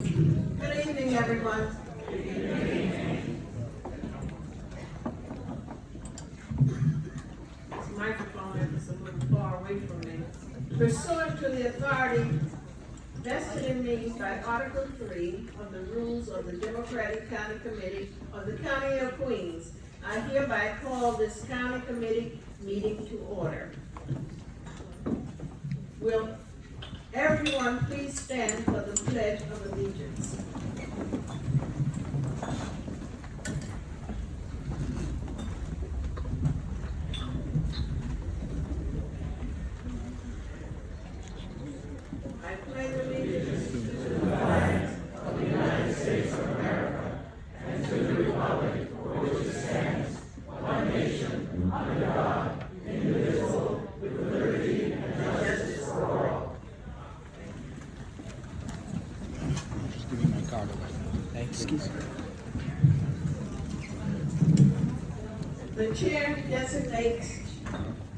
Good evening, everyone. This microphone is a little far away from me. Pursuant to the authority vested in me by Article 3 of the Rules of the Democratic County Committee of the County of Queens, I hereby call this county committee meeting to order. Will everyone please stand for the Pledge of Allegiance? I pledge allegiance to the flag of the United States of America and to the republic for which it stands, one nation, under God, indivisible, with liberty and justice for all. Just give me my card away. Thanks. Excuse me. The chair designates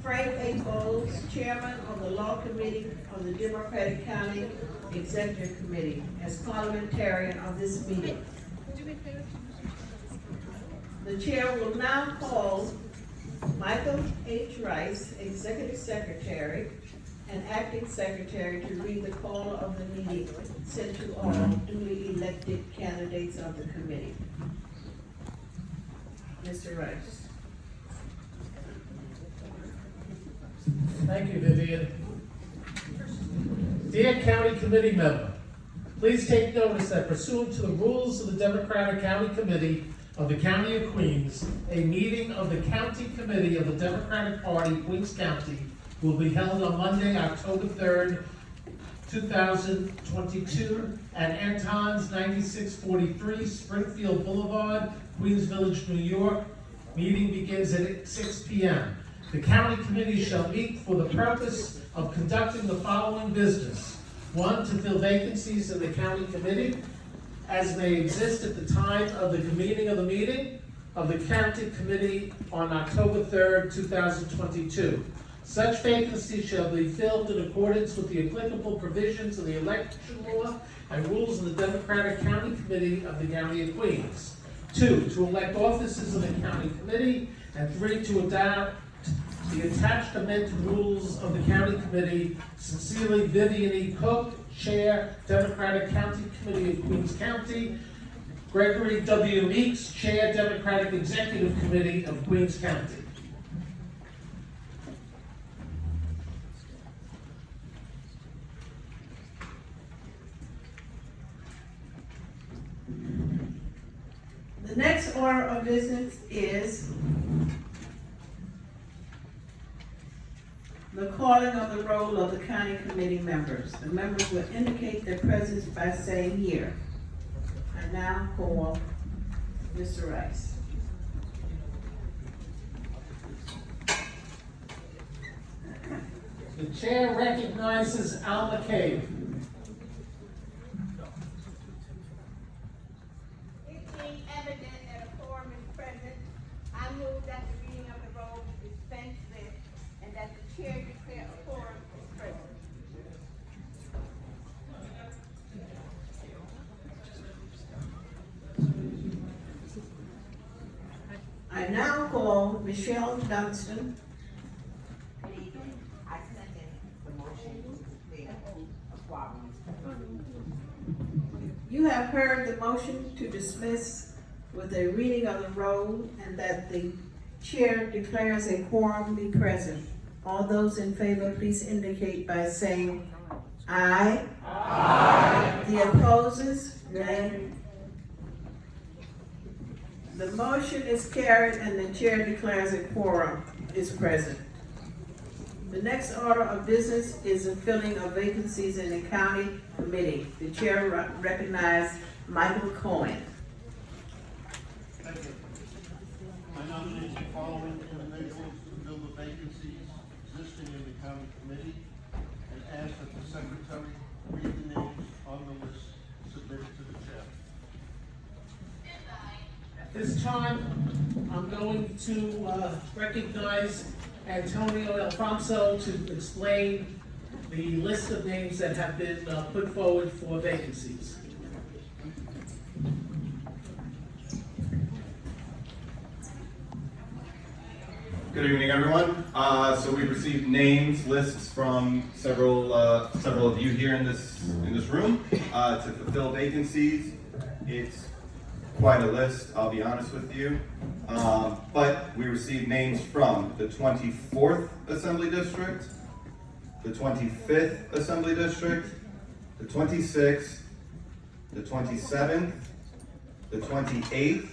Frank A. Bowles, chairman of the Law Committee of the Democratic County Executive Committee, as parliamentarian of this meeting. The chair will now call Michael H. Rice, executive secretary and acting secretary, to read the call of the meeting sent to all duly elected candidates of the committee. Mr. Rice. Thank you, Vivian. Dear County Committee member, please take notice that pursuant to the rules of the Democratic County Committee of the County of Queens, a meeting of the County Committee of the Democratic Party, Queens County, will be held on Monday, October 3rd, 2022, at Anton's 9643 Springfield Boulevard, Queens Village, New York. Meeting begins at 6 p.m. The county committee shall meet for the purpose of conducting the following business. 1, to fill vacancies in the county committee as may exist at the time of the convening of the meeting of the county committee on October 3rd, 2022. Such vacancies shall be filled in accordance with the applicable provisions of the election law and rules of the Democratic County Committee of the County of Queens. 2, to elect officers of the county committee. And 3, to adopt the attached amended rules of the county committee. Sincerely, Vivian E. Cook, Chair, Democratic County Committee of Queens County. Gregory W. Meeks, Chair, Democratic Executive Committee of Queens County. The next order of business is the calling of the roll of the county committee members. The members will indicate their presence by saying here. I now call Mr. Rice. The chair recognizes Al McCabe. It being evident that a quorum is present, I move that the reading of the roll be dispensed with and that the chair declare a quorum is present. I now call Michelle Dunstan. Good evening. I second the motion to declare a quorum is present. You have heard the motion to dismiss with a reading of the roll and that the chair declares a quorum be present. All those in favor, please indicate by saying aye. Aye. The opposes, nay. The motion is carried and the chair declares a quorum is present. The next order of business is the filling of vacancies in the county committee. The chair recognizes Michael Cohen. Thank you. I nominate the following individuals to fill the vacancies existing in the county committee and ask that the secretary read the names on the list submitted to the chair. At this time, I'm going to recognize Antonio Alfonso to explain the list of names that have been put forward for vacancies. Good evening, everyone. So we received names, lists from several of you here in this room to fulfill vacancies. It's quite a list, I'll be honest with you. But we received names from the 24th Assembly District, the 25th Assembly District, the 26th, the 27th, the 28th,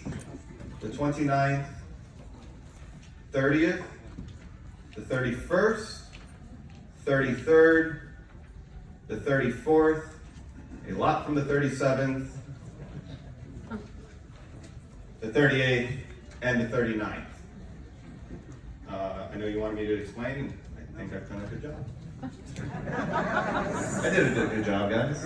the 29th, 30th, the 31st, 33rd, the 34th, a lot from the 37th, the 38th, and the 39th. I know you wanted me to explain, and I think I've done a good job. I did a good job, guys.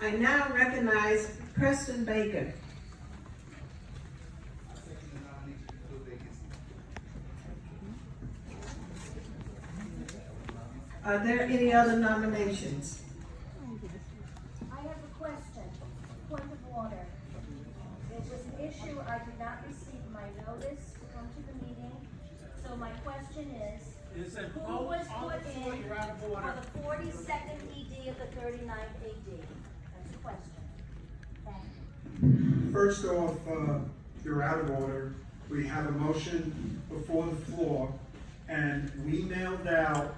I now recognize Preston Baker. Are there any other nominations? I have a question, point of order. There was an issue, I did not receive my notice to come to the meeting, so my question is, who was put in for the 42nd ED of the 39th AD? That's a question. Thank you. First off, you're out of order. We have a motion before the floor, and we mailed out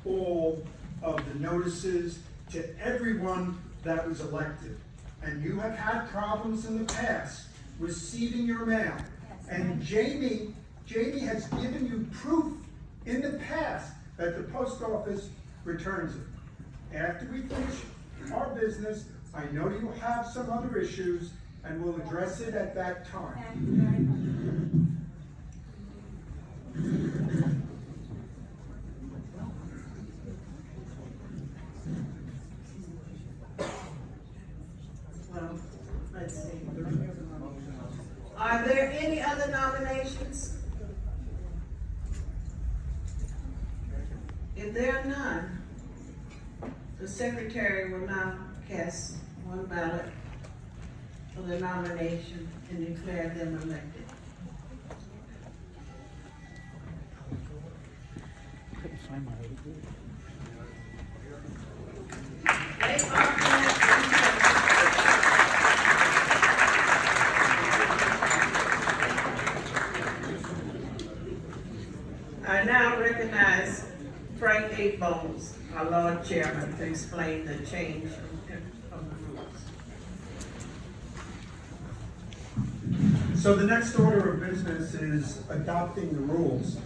all of the notices to everyone that was elected. And you have had problems in the past receiving your mail. And Jamie has given you proof in the past that the post office returns it. After we finish our business, I know you have some other issues, and we'll address it at that time. Thank you very much. Well, let's see. Are there any other nominations? If there are none, the secretary will now cast one ballot for the nomination and declare them elected. Couldn't find my other group. They are I now recognize Frank A. Bowles, our Lord Chairman, to explain the change of the rules. So the next order of business is adopting the rules.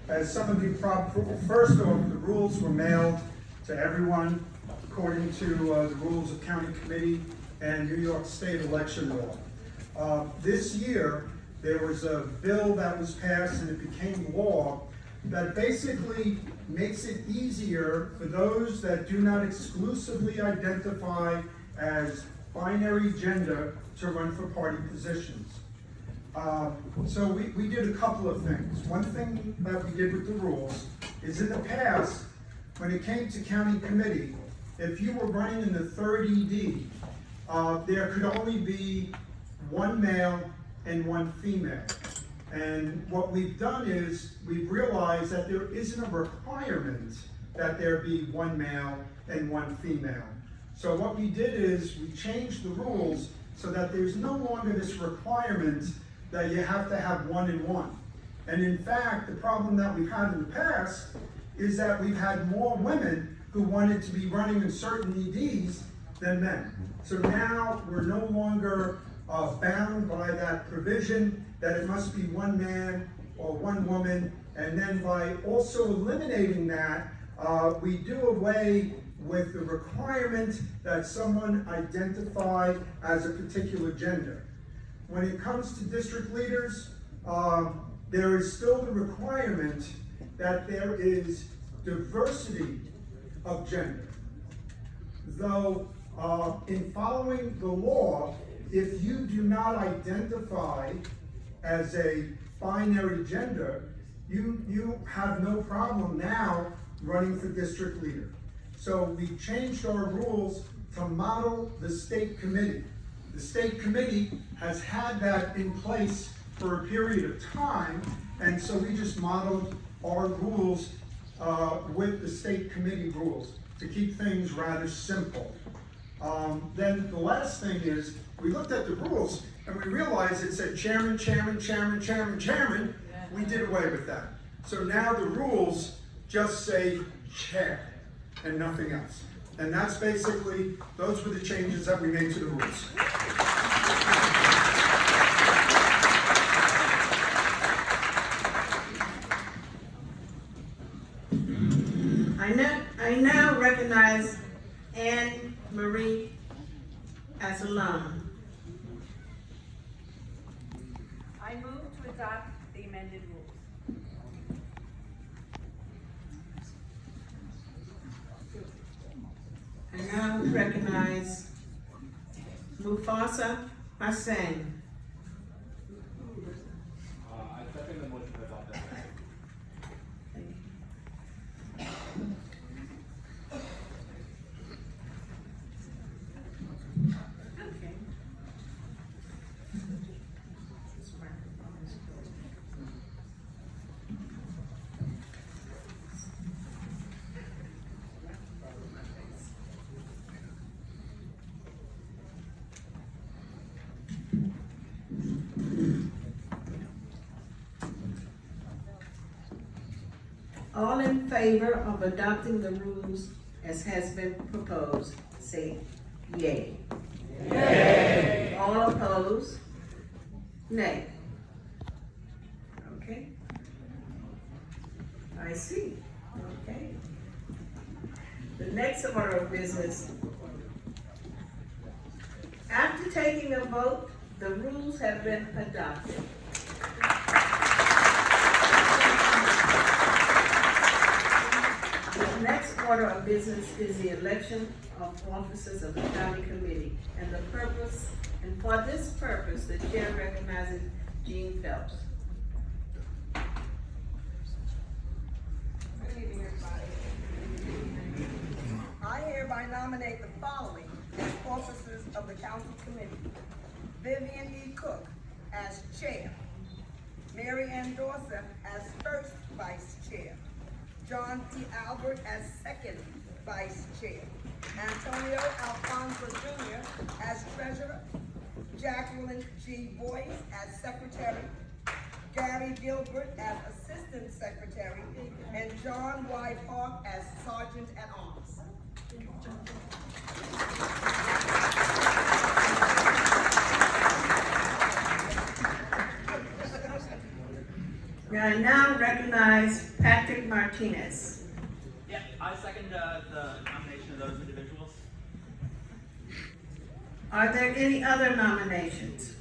As some of you first off, the rules were mailed to everyone according to the rules of county committee and New York State election law. This year, there was a bill that was passed and it became law that basically makes it easier for those that do not exclusively identify as binary gender to run for party positions. So we did a couple of things. One thing that we did with the rules is in the past, when it came to county committee, if you were running in the 3rd ED, there could only be one male and one female. And what we've done is we've realized that there isn't a requirement that there be one male and one female. So what we did is we changed the rules so that there's no longer this requirement that you have to have one and one. And in fact, the problem that we've had in the past is that we've had more women who wanted to be running in certain EDs than men. So now we're no longer bound by that provision that it must be one man or one woman, and then by also eliminating that, we do away with the requirement that someone identify as a particular gender. When it comes to district leaders, there is still the requirement that there is diversity of gender. Though in following the law, if you do not identify as a binary gender, you have no problem now running for district leader. So we changed our rules to model the state committee. The state committee has had that in place for a period of time, and so we just modeled our rules with the state committee rules to keep things rather simple. Then the last thing is, we looked at the rules and we realized it said chairman, chairman, chairman, chairman, chairman. We did away with that. So now the rules just say chair and nothing else. And that's basically, those were the changes that we made to the rules. I now recognize Anne Marie Asalam. I move to adopt the amended rules. I now recognize Mufasa Hussain. I second the motion to adopt that. Okay. All in favor of adopting the rules as has been proposed, say yay. Yay. All opposed? Nay. Okay. I see. Okay. The next order of business. After taking a vote, the rules have been adopted. The next order of business is the election of officers of the county committee. And for this purpose, the chair recognizes Gene Phelps. Good evening, everybody. I hereby nominate the following as officers of the county committee. Vivian E. Cook as chair. Mary Ann Dorset as first vice chair. John T. Albert as second vice chair. Antonio Alfonso Jr. as treasurer. Jacqueline G. Boyce as secretary. Gary Gilbert as assistant secretary. And John Y. Park as sergeant at arms. I now recognize Patrick Martinez. Yeah, I second the nomination of those individuals. Are there any other nominations?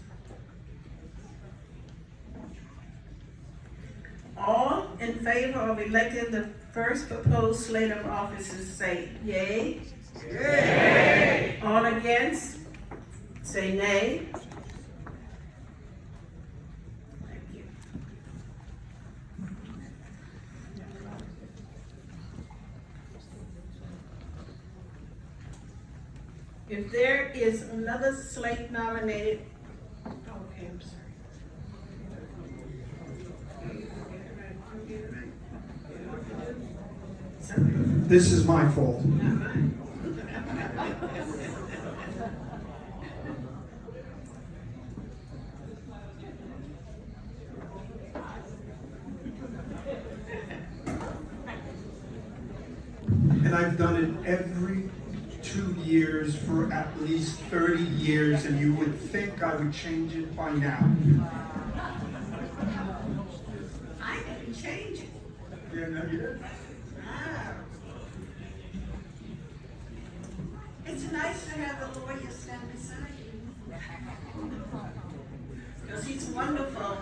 All in favor of electing the first proposed slate of officers say yay. Yay. All against say nay. Thank you. If there is another slate nominated, okay, I'm sorry. This is my fault. And I've done it every 2 years for at least 30 years, and you would think I would change it by now. I didn't change it. Yeah, no, you did. Ah. It's nice to have the lawyer stand beside you. Because he's wonderful.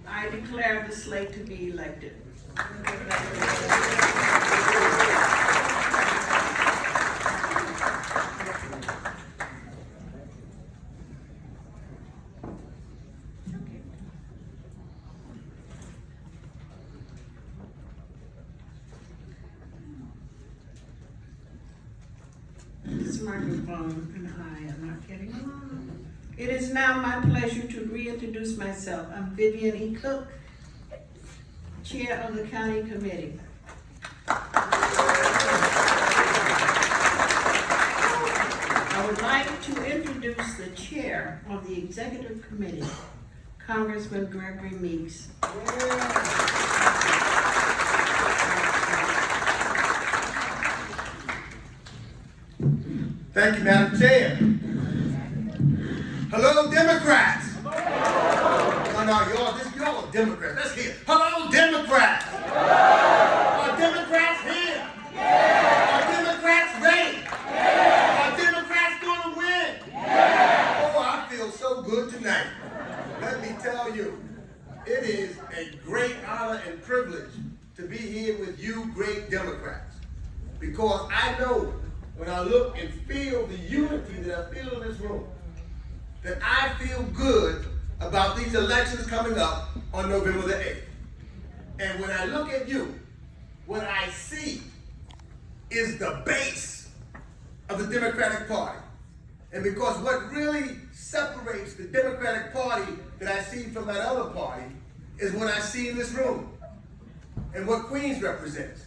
I declare the slate to be elected. this microphone and I are not getting along. It is now my pleasure to reintroduce myself. I'm Vivian E. Cook, Chair of the County Committee. I would like to introduce the Chair of the Executive Committee, Congressman Gregory Meeks. Thank you, Madam Chair. Hello, Democrats. Y'all are Democrats. Let's hear. Hello, Democrats. Are Democrats here? Are Democrats ready? Are Democrats gonna win? Oh, I feel so good tonight. Let me tell you, it is a great honor and privilege to be here with you great Democrats. Because I know when I look and feel the unity that I feel in this room, that I feel good about these elections coming up on November the 8th. And when I look at you, what I see is the base of the Democratic Party. And because what really separates the Democratic Party that I see from that other party is what I see in this room and what Queens represents.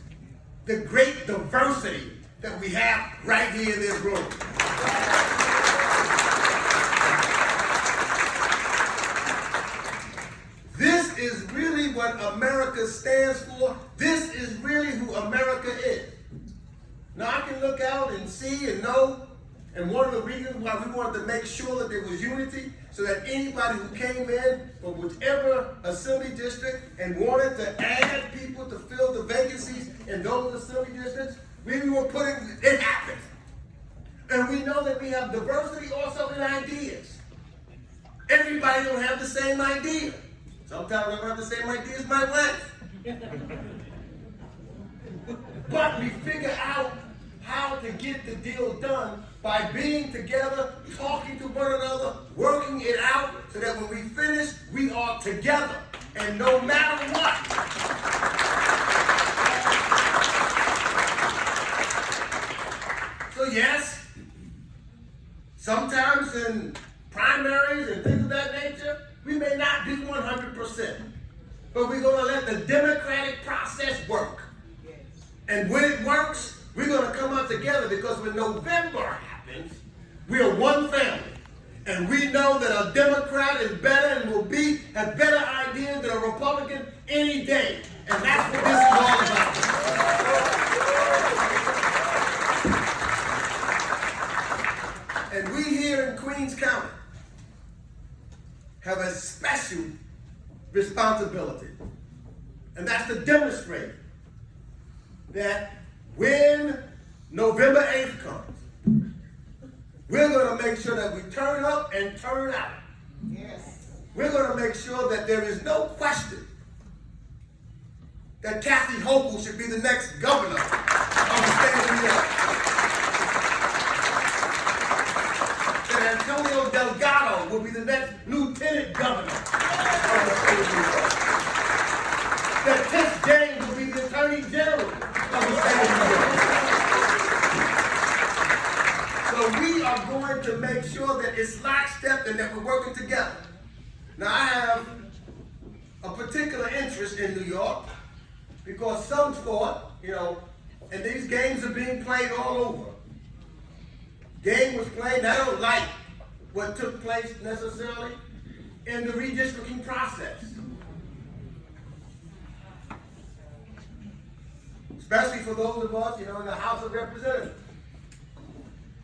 The great diversity that we have right here in this room. This is really what America stands for. This is really who America is. Now I can look out and see and know, and one of the reasons why we wanted to make sure that there was unity, so that anybody who came in from whichever assembly district and wanted to add people to fill the vacancies in those assembly districts, we were putting, it happens. And we know that we have diversity also in ideas. Everybody don't have the same idea. Sometimes I don't have the same idea as my wife. But we figure out how to get the deal done by being together, talking to one another, working it out, so that when we finish, we are together. And no matter what, so yes, sometimes in primaries and things of that nature, we may not be 100%, but we're gonna let the democratic process work. And when it works, we're gonna come out together, because when November happens, we are one family. And we know that a Democrat is better and have better ideas than a Republican any day. And that's what this is all about. And we here in Queens County have a special responsibility. And that's to demonstrate that when November 8th comes, we're going to make sure that we turn up and turn out. Yes. We're going to make sure that there is no question that Kathy Hochul should be the next governor of the state of New York. That Antonio Delgado will be the next lieutenant governor of the state of New York. That Tish James will be the attorney general of the state of New York. So we are going to make sure that it's lockstep and that we're working together. Now I have a particular interest in New York because some sport, and these games are being played all over. Game was played, and I don't like what took place necessarily in the redistricting process. Especially for those of us, in the House of Representatives.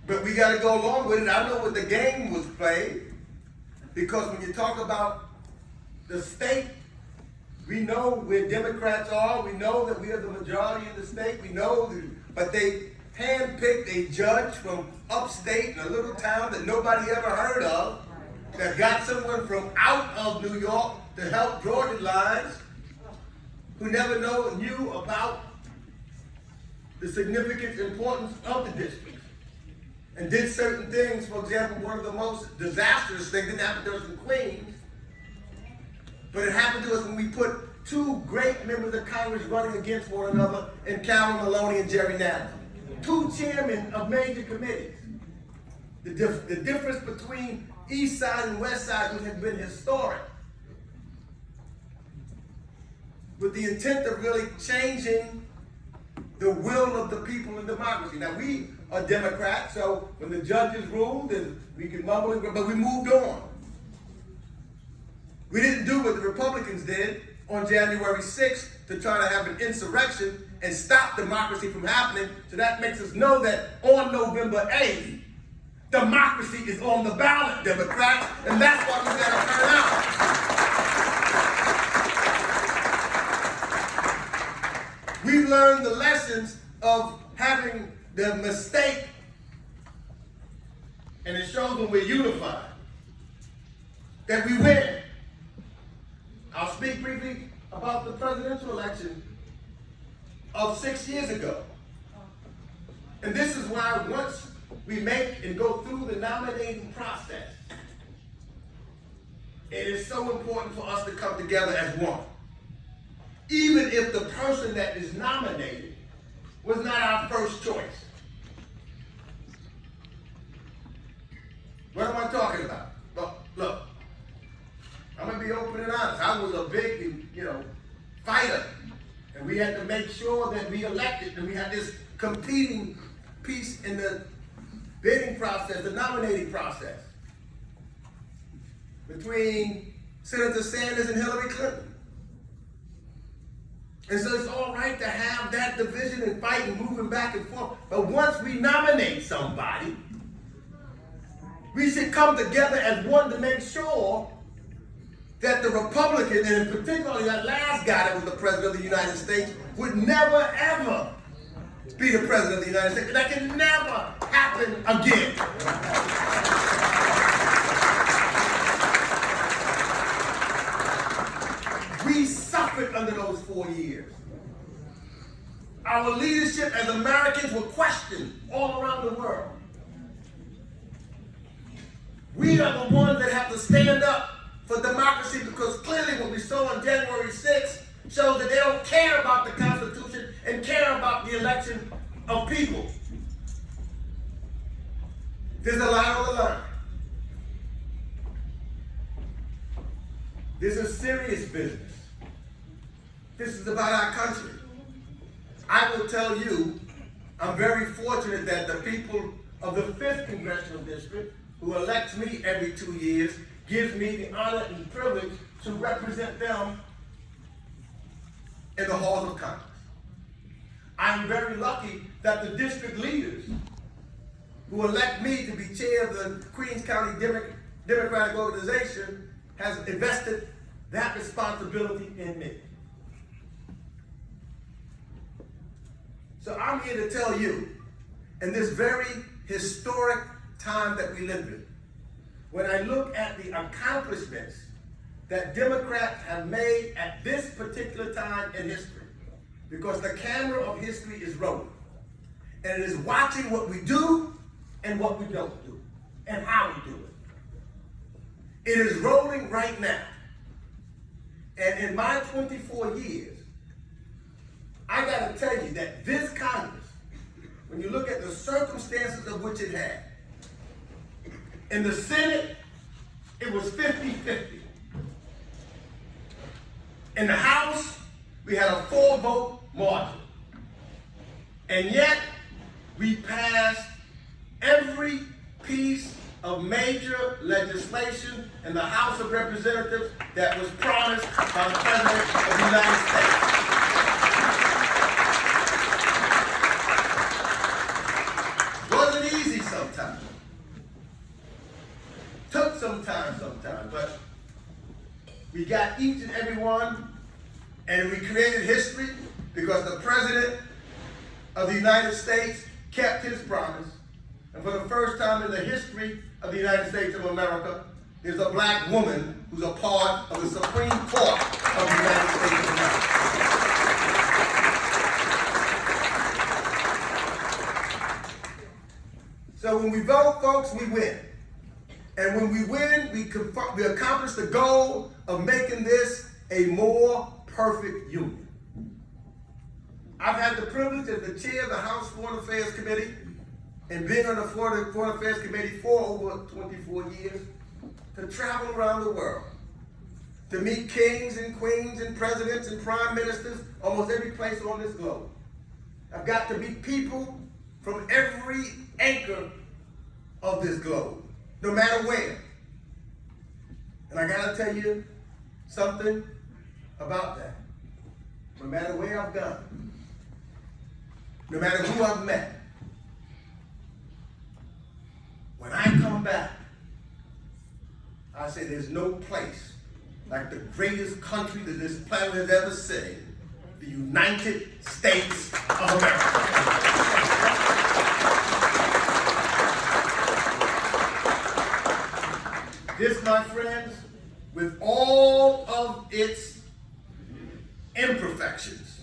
But we got to go along with it. I know what the game was played, because when you talk about the state, we know where Democrats are. We know that we are the majority in the state. We know but they handpicked a judge from upstate in a little town that nobody ever heard of, that got someone from out of New York to help draw the lines, who never knew about the significance and importance of the district. And did certain things. For example, one of the most disastrous things didn't happen to us in Queens, but it happened to us when we put two great members of Congress running against one another in Calvin Maloney and Jerry Nadler. Two chairmen of major committees. The difference between East Side and West Side has been historic, with the intent of really changing the will of the people in democracy. Now, we are Democrats, so when the judges ruled, and we could mumble and but we moved on. We didn't do what the Republicans did on January 6th to try to have an insurrection and stop democracy from happening. So that makes us know that on November 8th, democracy is on the ballot, Democrats, and that's why we gotta turn out. We've learned the lessons of having the mistake, and it shows when we're unified, that we win. I'll speak briefly about the presidential election of 6 years ago. And this is why once we make and go through the nominating process, it is so important for us to come together as one. Even if the person that is nominated was not our first choice. What am I talking about? Look, I'm gonna be open and honest. I was a big, fighter, and we had to make sure that we elected, and we had this competing piece in the bidding process, the nominating process, between Senator Sanders and Hillary Clinton. And so it's all right to have that division and fight and moving back and forth, but once we nominate somebody, we should come together as one to make sure that the Republican, and particularly that last guy that was the President of the United States, would never, ever be the President of the United States. That can never happen again. We suffered under those 4 years. Our leadership as Americans were questioned all around the world. We are the ones that have to stand up for democracy, because clearly what we saw on January 6th shows that they don't care about the Constitution and care about the election of people. There's a lot on the line. This is serious business. This is about our country. I will tell you, I'm very fortunate that the people of the 5th Congressional District, who elects me every 2 years, gives me the honor and privilege to represent them in the halls of Congress. I'm very lucky that the district leaders who elect me to be chair of the Queens County Democratic Organization has invested that responsibility in me. So I'm here to tell you, in this very historic time that we live in, when I look at the accomplishments that Democrats have made at this particular time in history, because the camera of history is rolling, and it is watching what we do and what we don't do, and how we do it. It is rolling right now. And in my 24 years, I gotta tell you that this Congress, when you look at the circumstances of which it had, in the Senate, it was 50-50. In the House, we had a 4-vote margin. And yet, we passed every piece of major legislation in the House of Representatives that was promised by the President of the United States. Wasn't easy sometimes. Took some time sometimes, but we got each and every one, and we created history because the President of the United States kept his promise. And for the first time in the history of the United States of America, there's a black woman who's a part of the Supreme Court of the United States of America. So when we vote, folks, we win. And when we win, we accomplish the goal of making this a more perfect union. I've had the privilege as the chair of the House Foreign Affairs Committee and being on the Foreign Affairs Committee for over 24 years, to travel around the world, to meet kings and queens and presidents and prime ministers almost every place on this globe. I've got to meet people from every anchor of this globe, no matter where. And I gotta tell you something about that. No matter where I've gone, no matter who I've met, when I come back, I say there's no place like the greatest country that this planet has ever seen, the United States of America. This, my friends, with all of its imperfections,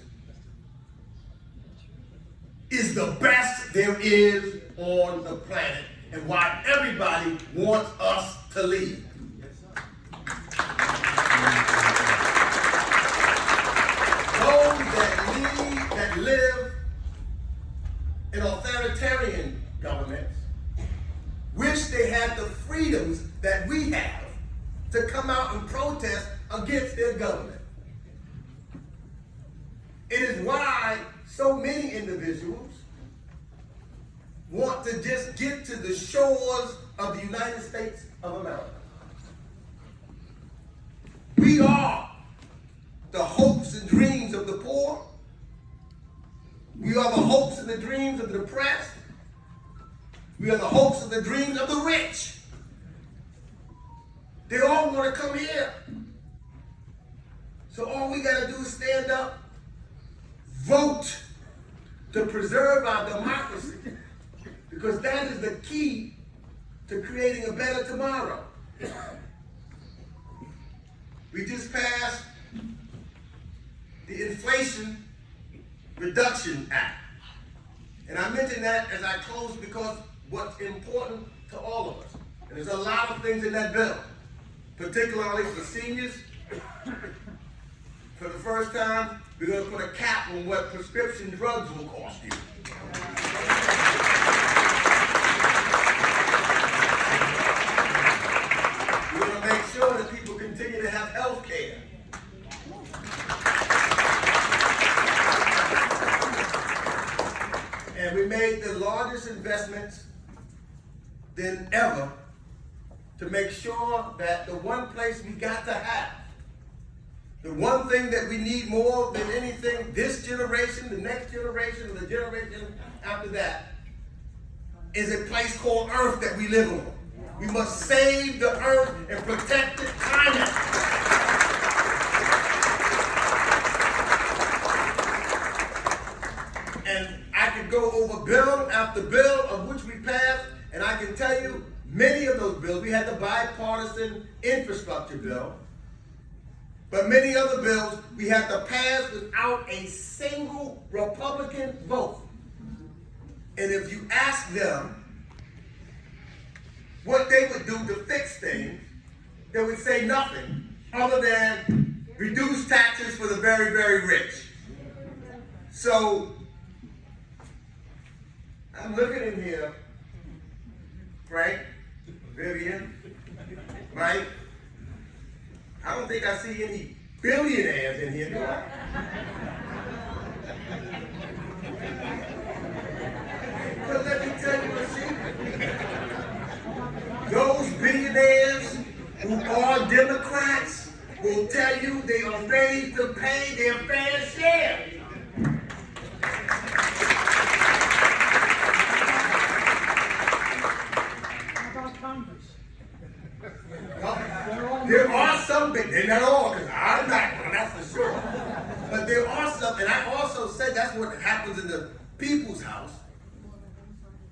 is the best there is on the planet, and why everybody wants us to leave. Those that live in authoritarian governments wish they had the freedoms that we have to come out and protest against their government. It is why so many individuals want to just get to the shores of the United States of America. We are the hopes and dreams of the poor. We are the hopes and the dreams of the depressed. We are the hopes and the dreams of the rich. They all want to come here. So all we got to do is stand up, vote to preserve our democracy, because that is the key to creating a better tomorrow. We just passed the Inflation Reduction Act. And I mention that as I close because what's important to all of us. And there's a lot of things in that bill, particularly for seniors. For the first time, we're going to put a cap on what prescription drugs will cost you. We're going to make sure that people continue to have health care. And we made the largest investments than ever to make sure that the one place we got to have, the one thing that we need more than anything, this generation, the next generation, and the generation after that, is a place called Earth that we live on. We must save the Earth and protect the climate. And I could go over bill after bill of which we passed, and I can tell you, many of those bills, we had the bipartisan infrastructure bill, but many other bills we had to pass without a single Republican vote. And if you ask them what they would do to fix things, they would say nothing other than reduce taxes for the very, very rich. So, I'm looking in here, Frank, Vivian, Mike. I don't think I see any billionaires in here, do I? But let me tell you a secret. Those billionaires who are Democrats will tell you they are ready to pay their fair share. There are some big, they're not all, because I'm not one, that's for sure. But there are some, and I also said that's what happens in the people's house.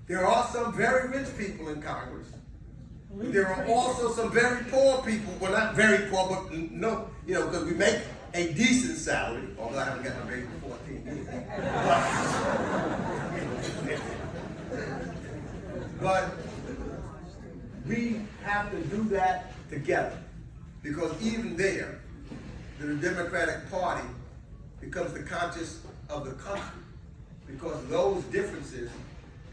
There are some very rich people in Congress. But there are also some very poor people, well not very poor, but no, you know, because we make a decent salary, although I haven't got my raise for 14 years. But we have to do that together. Because even there, the Democratic Party becomes the conscience of the country. Because those differences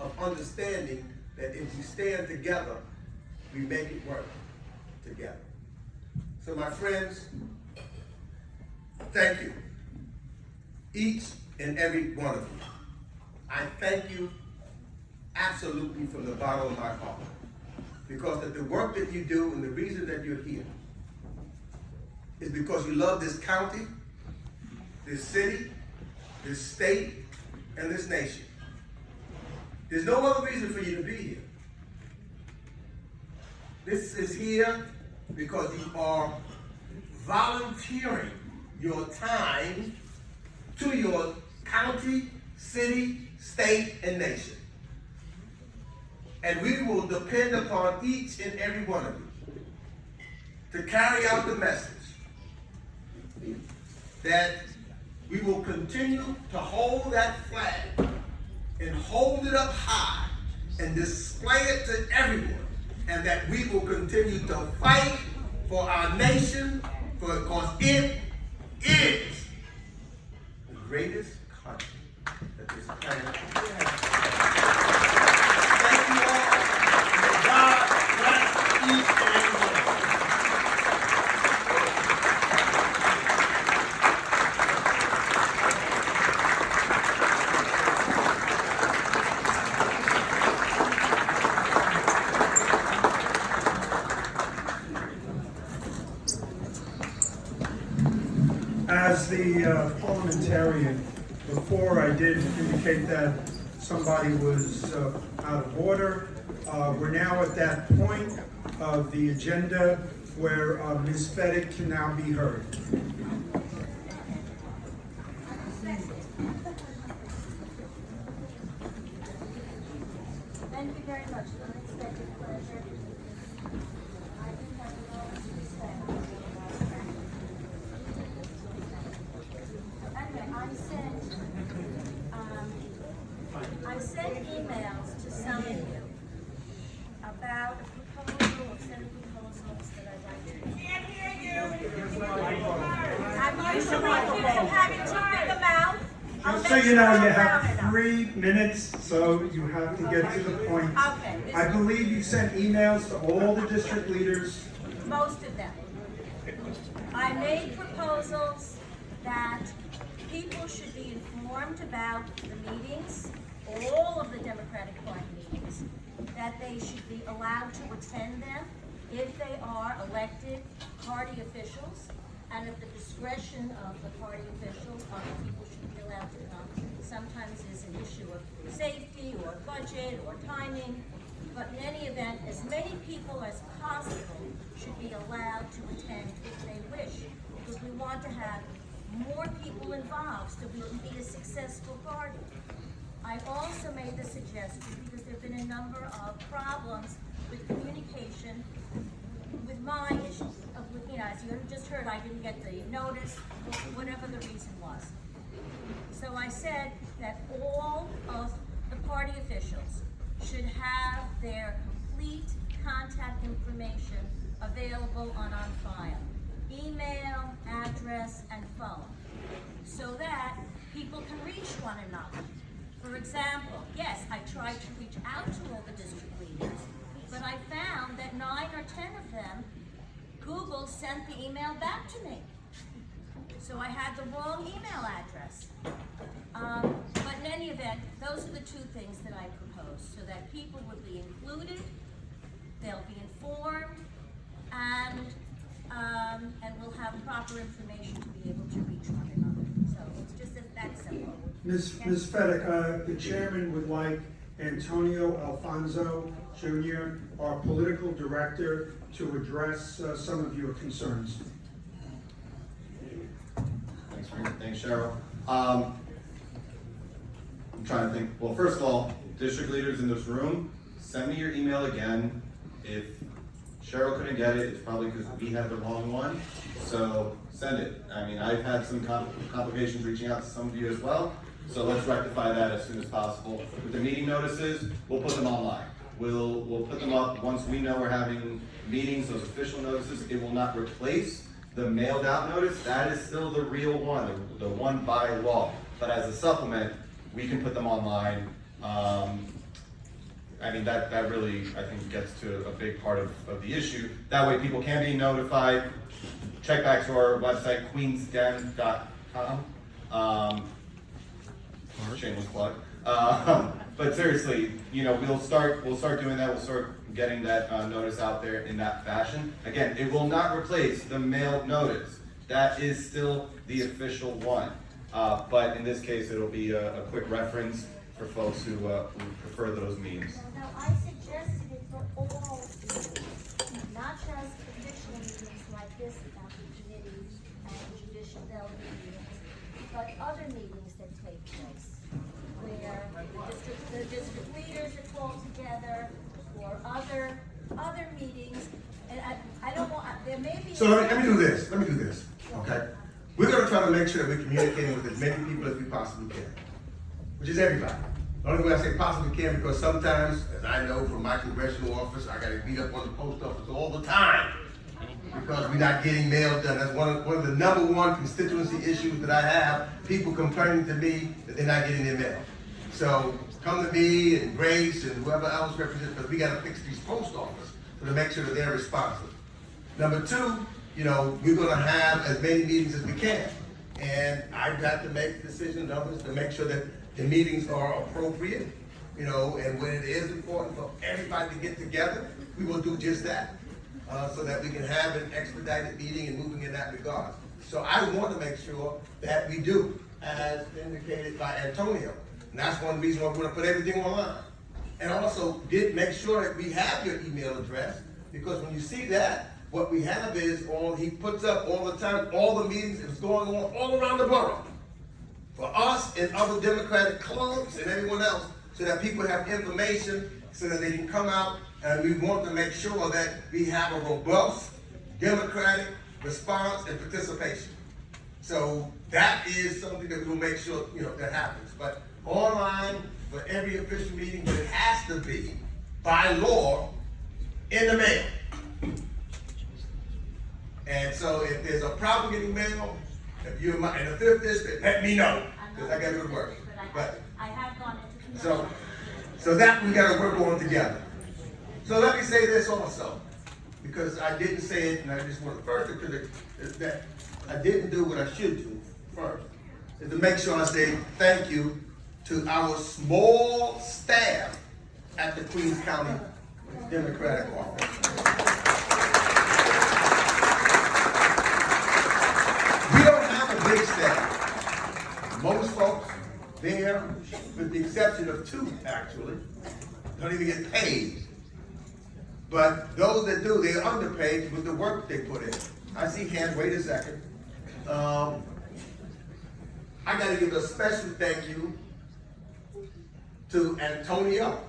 of understanding that if we stand together, we make it work together. So my friends, thank you. Each and every one of you. I thank you absolutely from the bottom of my heart. Because of the work that you do and the reason that you're here is because you love this county, this city, this state, and this nation. There's no other reason for you to be here. This is here because you are volunteering your time to your county, city, state, and nation. And we will depend upon each and every one of you to carry out the message that we will continue to hold that flag and hold it up high and display it to everyone, and that we will continue to fight for our nation because it is the greatest country that this planet has. Thank you all. May God bless each and every one of you. As the parliamentarian, before I did indicate that somebody was out of order. We're now at that point of the agenda where Ms. Fedek can now be heard. Thank you very much. Unexpected pleasure. I do have enormous respect. Anyway, I sent emails to some of you about a proposal or set of proposals that I'd like to. Can't hear you. I'm used to having too big a mouth. Just so you know, you have 3 minutes, so you have to get to the point. Okay. I believe you sent emails to all the district leaders. Most of them. I made proposals that people should be informed about the meetings, all of the Democratic Party meetings, that they should be allowed to attend them if they are elected party officials, and at the discretion of the party officials, other people should be allowed to come. Sometimes there's an issue of safety or budget or timing, but in any event, as many people as possible should be allowed to attend if they wish, because we want to have more people involved so we can be a successful party. I also made the suggestion, because there have been a number of problems with communication with my issues, as you just heard, I didn't get the notice, whatever the reason was. So I said that all of the party officials should have their complete contact information available on file. Email, address, and phone. So that people can reach one another. For example, yes, I tried to reach out to all the district leaders, but I found that 9 or 10 of them, Google sent the email back to me. So I had the wrong email address. But in any event, those are the 2 things that I proposed, so that people would be included, they'll be informed, and we'll have proper information to be able to reach one another. So it's just that simple. Ms. Fedek, the chairman would like Antonio Alfonso Jr., our political director, to address some of your concerns. Thanks, Frank. Thanks, Cheryl. I'm trying to think. Well, first of all, district leaders in this room, send me your email again. If Cheryl couldn't get it, it's probably because we had the wrong one. So send it. I mean, I've had some complications reaching out to some of you as well. So let's rectify that as soon as possible. With the meeting notices, we'll put them online. We'll put them up once we know we're having meetings, those official notices. It will not replace the mailed out notice. That is still the real one, the one by law. But as a supplement, we can put them online. I mean, that really, I think, gets to a big part of the issue. That way people can be notified. Check back to our website, queensden.com. Shameless plug. But seriously, you know, we'll start doing that. We'll start getting that notice out there in that fashion. Again, it will not replace the mailed notice. That is still the official one. But in this case, it'll be a quick reference for folks who prefer those means. Now, I suggested it for all meetings, not just official meetings like this about the committees and judicial delegate meetings, but other meetings that take place where the district leaders are called together, or other meetings, and I don't want, there may be. So let me do this, okay? We're gonna try to make sure that we're communicating with as many people as we possibly can, which is everybody. The only way I say possibly can because sometimes, as I know from my congressional office, I gotta beat up on the post office all the time because we're not getting mail done. That's one of the number one constituency issues that I have, people complaining to me that they're not getting their mail. So come to me and Grace and whoever else represents, because we gotta fix these post offices to make sure that they're responsive. Number two, you know, we're gonna have as many meetings as we can. And I've got to make decisions, others, to make sure that the meetings are appropriate, you know, and when it is important for everybody to get together, we will do just that. So that we can have an expedited meeting and moving in that regard. So I want to make sure that we do, as indicated by Antonio. And that's one reason why we're gonna put everything online. And also did make sure that we have your email address, because when you see that, what we have is he puts up all the time, all the meetings that's going on all around the borough. For us and other Democratic clubs and everyone else, so that people have information, so that they can come out, and we want to make sure that we have a robust Democratic response and participation. So that is something that we will make sure, you know, that happens. But online for every official meeting, but it has to be by law in the mail. And so if there's a problem getting mail, if you're in the 5th district, let me know, because I gotta go to work. But I have gone into committee. so that we gotta work on together. So let me say this also, because I didn't say it, and I just want to first is that I didn't do what I should do first, is to make sure I say thank you to our small staff at the Queens County Democratic Office. We don't have a big staff. Most folks there, with the exception of 2 actually, don't even get paid. But those that do, they're underpaid with the work they put in. I see hands, wait a second. I gotta give a special thank you to Antonio.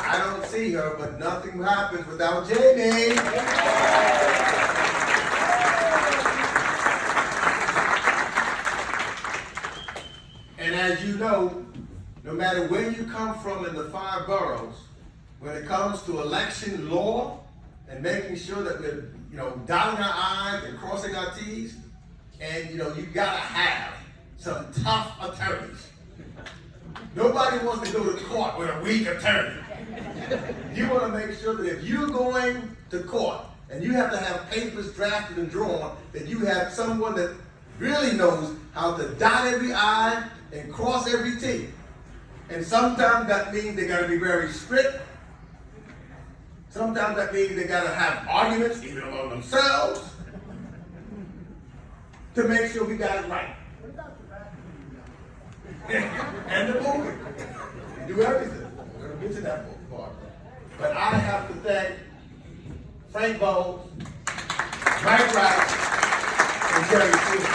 I don't see her, but nothing happens without Jamie. And as you know, no matter where you come from in the 5 boroughs, when it comes to election law and making sure that we're, you know, dotting our I's and crossing our T's, and you know, you gotta have some tough attorneys. Nobody wants to go to court with a weak attorney. You want to make sure that if you're going to court and you have to have papers drafted and drawn, that you have someone that really knows how to dot every I and cross every T. And sometimes that means they gotta be very strict. Sometimes that means they gotta have arguments even among themselves to make sure we got it right. And the movie. We do everything. We're gonna get to that part. But I have to thank Frank Bowles, Mike Wright, and Jerry Stewart.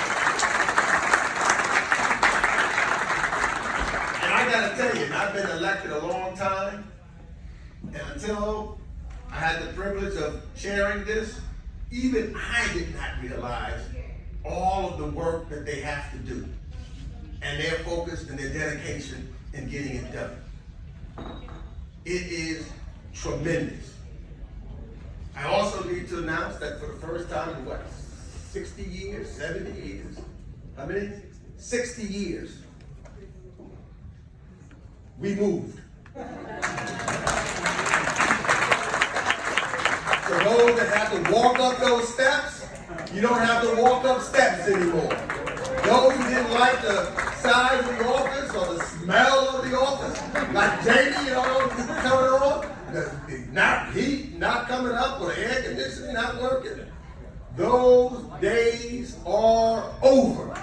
And I gotta tell you, I've been elected a long time, and until I had the privilege of chairing this, even I did not realize all of the work that they have to do, and their focus and their dedication in getting it done. It is tremendous. I also need to announce that for the first time in 60 years, 70 years, how many? 60 years, we moved. So those that have to walk up those steps, you don't have to walk up steps anymore. Those who didn't like the size of the office or the smell of the office, like Jamie and all those people coming on, the heat not coming up or the air conditioning not working. Those days are over.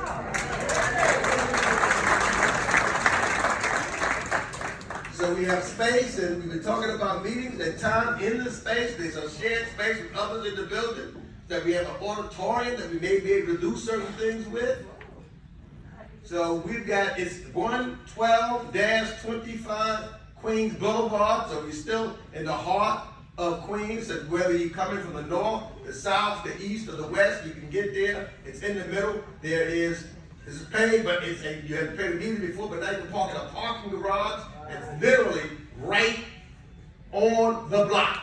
So we have space, and we've been talking about meetings and time in the space. There's a shared space with others in the building. That we have an auditorium that we may be able to do certain things with. So we've got, it's 112-25 Queens Boulevard, so we're still in the heart of Queens, and whether you're coming from the north, the south, the east, or the west, you can get there. It's in the middle. There is, this is paid, but it's a, you had to pay the meter before, but now you can park in a parking garage. It's literally right on the block.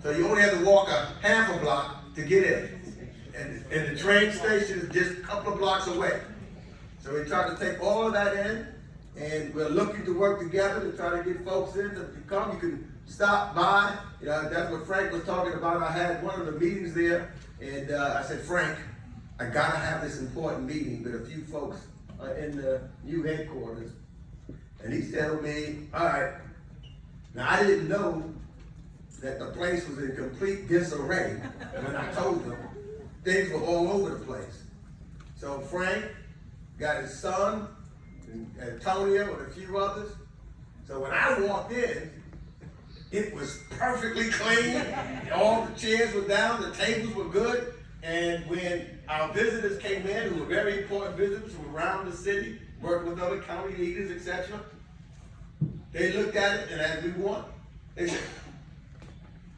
So you only have to walk a half a block to get in. And the train station is just a couple of blocks away. So we're trying to take all of that in, and we're looking to work together to try to get folks in to come. You can stop by. You know, that's what Frank was talking about. I had one of the meetings there, and I said, Frank, I gotta have this important meeting with a few folks in the new headquarters. And he told me, all right, now I didn't know that the place was in complete disarray when I told them things were all over the place. So Frank got his son, and Antonio, and a few others. So when I walked in, it was perfectly clean. All the chairs were down, the tables were good. And when our visitors came in, who were very important visitors from around the city, working with other county leaders, etc., they looked at it, and as we want, they said,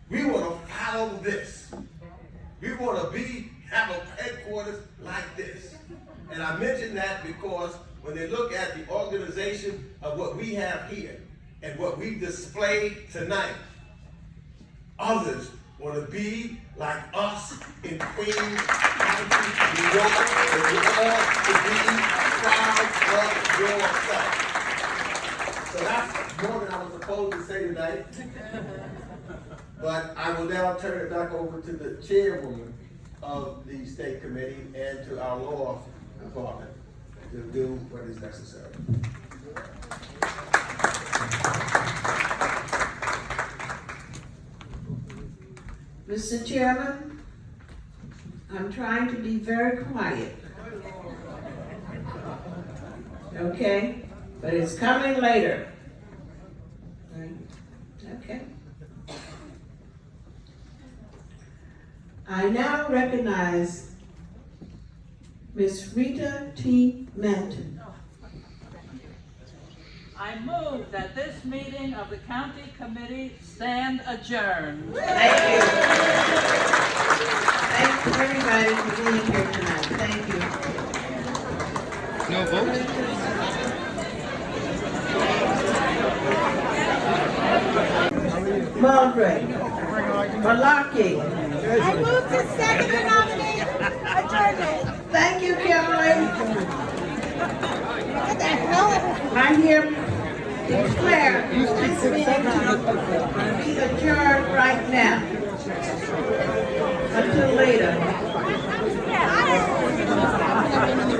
we want to follow this. We want to have a headquarters like this. And I mention that because when they look at the organization of what we have here and what we displayed tonight, others want to be like us in Queens County, New York, and we all to be proud of yourself. So that's more than I was supposed to say tonight. But I will now turn it back over to the chairwoman of the state committee and to our law department to do what is necessary. Mr. Chairman, I'm trying to be very quiet. Okay? But it's coming later. Right? Okay. I now recognize Miss Rita T. Manton. I move that this meeting of the county committee stand adjourned. Thank you. Thank you everybody for being here tonight. Thank you. No vote? Mulgrew. Malarkey. I move to second the nomination. Adjournment. Thank you, Kimberly. What the hell? I hereby declare this meeting to